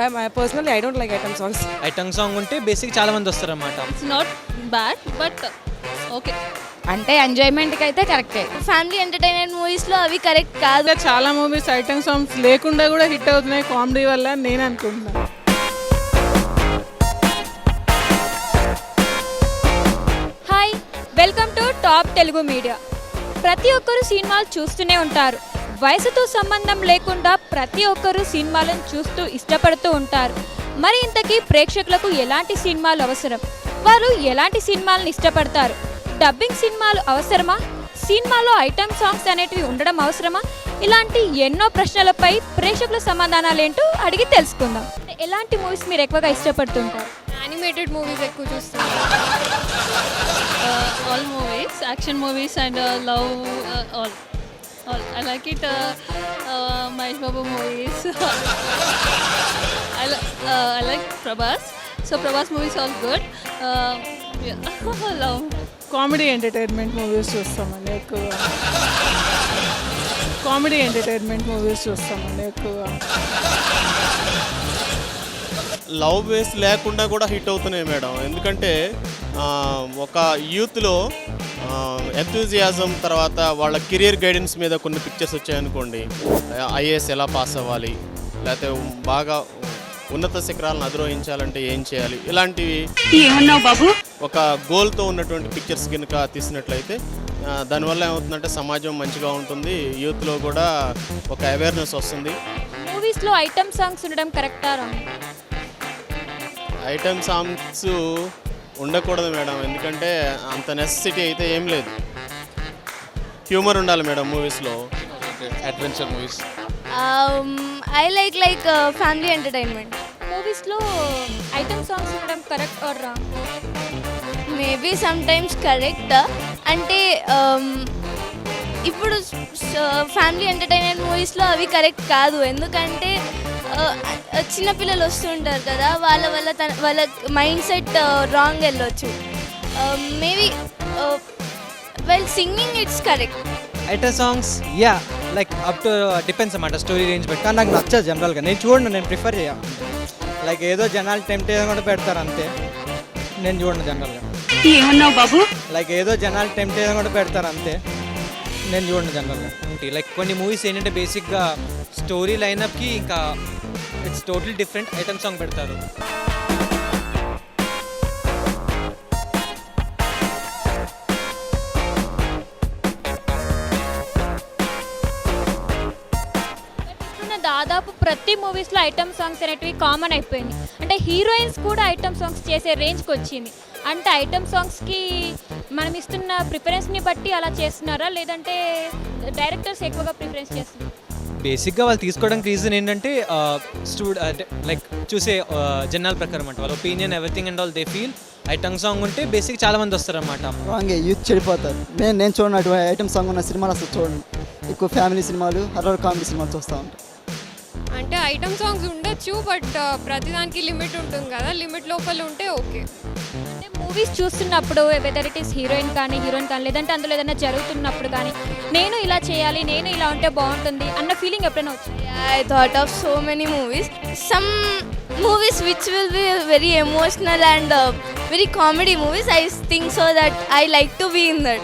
Personally, I don't like item songs. Item song ఉంటే basic చాలా మంది వస్తారన్నమాట. It's not bad, but okay. అంటే ఎంజాయ్మెంట్కి అయితే కరెక్టే. ఫ్యామిలీ ఎంటర్టైన్మెంట్ మూవీస్లో అవి కరెక్ట్ కాదు. చాలా మూవీస్ ఐటమ్ సాంగ్స్ లేకుండా కూడా హిట్ అవుతున్నాయి కామెడీ వల్ల అని నేను అనుకుంటున్నాను. Hi, welcome to top Telugu media. ప్రతి ఒక్కరు సినిమాలు చూస్తూనే ఉంటారు. వయసుతో సంబంధం లేకుండా ప్రతి ఒక్కరు సినిమాలను చూస్తూ ఇష్టపడుతూ ఉంటారు. మరి ఇంతకీ ప్రేక్షకులకు ఎలాంటి సినిమాలు అవసరం? వారు ఎలాంటి సినిమాలను ఇష్టపడతారు? డబ్బింగ్ సినిమాలు అవసరమా? సినిమాలో ఐటమ్ సాంగ్స్ అనేటివి ఉండడం అవసరమా? ఇలాంటి ఎన్నో ప్రశ్నలపై ప్రేక్షకుల సమాధానాలు ఏంటో అడిగి తెలుసుకుందాం. ఎలాంటి మూవీస్ మీరు ఎక్కువగా ఇష్టపడుతుంటారు? యానిమేటెడ్ మూవీస్ ఎక్కువ చూస్తాను. All movies, action movies and love, all I like it. Mahesh Babu movies. I like Prabhas. So Prabhas movies are good. Love. Comedy entertainment movies చూస్తామండి ఎక్కువగా. కామెడీ ఎంటర్టైన్మెంట్ మూవీస్ చూస్తామండి ఎక్కువగా. Love base లేకుండా కూడా hit అవుతున్నాయి madam. ఎందుకంటే ఒక యూత్లో ఎంతూజియాజం తర్వాత వాళ్ళ కెరియర్ గైడెన్స్ మీద కొన్ని పిక్చర్స్ వచ్చాయనుకోండి. ఐఏఎస్ ఎలా పాస్ అవ్వాలి, లేకపోతే బాగా ఉన్నత శిఖరాలను అధిరోహించాలంటే ఏం చేయాలి, ఇలాంటివి ఏమన్నావు బాబు? ఒక గోల్తో ఉన్నటువంటి పిక్చర్స్ కనుక తీసినట్లయితే దానివల్ల ఏమవుతుందంటే సమాజం మంచిగా ఉంటుంది, యూత్లో కూడా ఒక అవేర్నెస్ వస్తుంది. మూవీస్లో ఐటమ్ సాంగ్స్ ఉండడం కరెక్టా రాంగ్? ఐటమ్ సాంగ్స్ ఉండకూడదు మేడం. ఎందుకంటే అంత నెసెసిటీ అయితే ఏం లేదు. హ్యూమర్ ఉండాలి మేడం మూవీస్లో. Adventure movies. I like family entertainment. మూవీస్లో ఐటమ్ సాంగ్స్ ఉండడం correct or wrong? Maybe some times correct. అంటే ఇప్పుడు ఫ్యామిలీ ఎంటర్టైన్మెంట్ మూవీస్లో అవి కరెక్ట్ కాదు. ఎందుకంటే చిన్నపిల్లలు వస్తుంటారు కదా, వాళ్ళ మైండ్ సెట్ రాంగ్ వెళ్ళొచ్చు. Maybe well singing it's correct. Item songs yeah like up to depends అన్నమాట స్టోరీ రేంజ్ బట్టి. కానీ నాకు నచ్చదు జనరల్గా. నేను చూడండి, నేను ప్రిఫర్ చేయ. లైక్ ఏదో జనాలు టెంప్టేషన్ కూడా పెడతారు అంతే. నేను చూడండి జనరల్గా. ఏమన్నావు బాబు? లైక్ ఏదో జనాలు టెంప్టేషన్ కూడా పెడతారు అంతే. నేను చూడండి జనరల్గా. లైక్ కొన్ని మూవీస్ ఏంటంటే బేసిక్గా స్టోరీ లైనప్కి ఇంకా it's total different item song పెడతారు. దాదాపు ప్రతి మూవీస్లో ఐటమ్ సాంగ్స్ అనేటివి కామన్ అయిపోయింది. అంటే హీరోయిన్స్ కూడా ఐటమ్ సాంగ్స్ చేసే రేంజ్కి వచ్చింది. అంటే ఐటమ్ సాంగ్స్కి మనం ఇస్తున్న ప్రిఫరెన్స్ని బట్టి అలా చేస్తున్నారా, లేదంటే డైరెక్టర్స్ ఎక్కువగా ప్రిఫరెన్స్ చేస్తున్నారు? బేసిక్గా వాళ్ళు తీసుకోవడానికి రీజన్ ఏంటంటే లైక్ చూసే జనాల ప్రకారం అంటే వాళ్ళ opinion everything and all they feel item song ఉంటే బేసిక్ చాలా మంది వస్తారన్నమాట. రాంగే యూత్ చెడిపోతారు. నేను చూడండి అటువంటి ఐటమ్ సాంగ్ ఉన్న సినిమాలు అసలు చూడండి. ఎక్కువ ఫ్యామిలీ సినిమాలు, హర్రర్ కామెడీ సినిమాలు చూస్తూ ఉంటాను. అంటే ఐటమ్ సాంగ్స్ ఉండొచ్చు, బట్ ప్రతిదానికి లిమిట్ ఉంటుంది కదా, లిమిట్ లోపల ఉంటే ఓకే. అంటే మూవీస్ చూస్తున్నప్పుడు వెదర్ ఇట్ ఈస్ హీరోయిన్ కానీ లేదంటే అందులో ఏదైనా జరుగుతున్నప్పుడు కానీ నేను ఇలా చేయాలి, నేను ఇలా ఉంటే బాగుంటుంది అన్న ఫీలింగ్ ఎప్పుడైనా వచ్చింది? I thought of so many movies. Some movies which will be very emotional and very comedy movies. I think so that I like to be in that.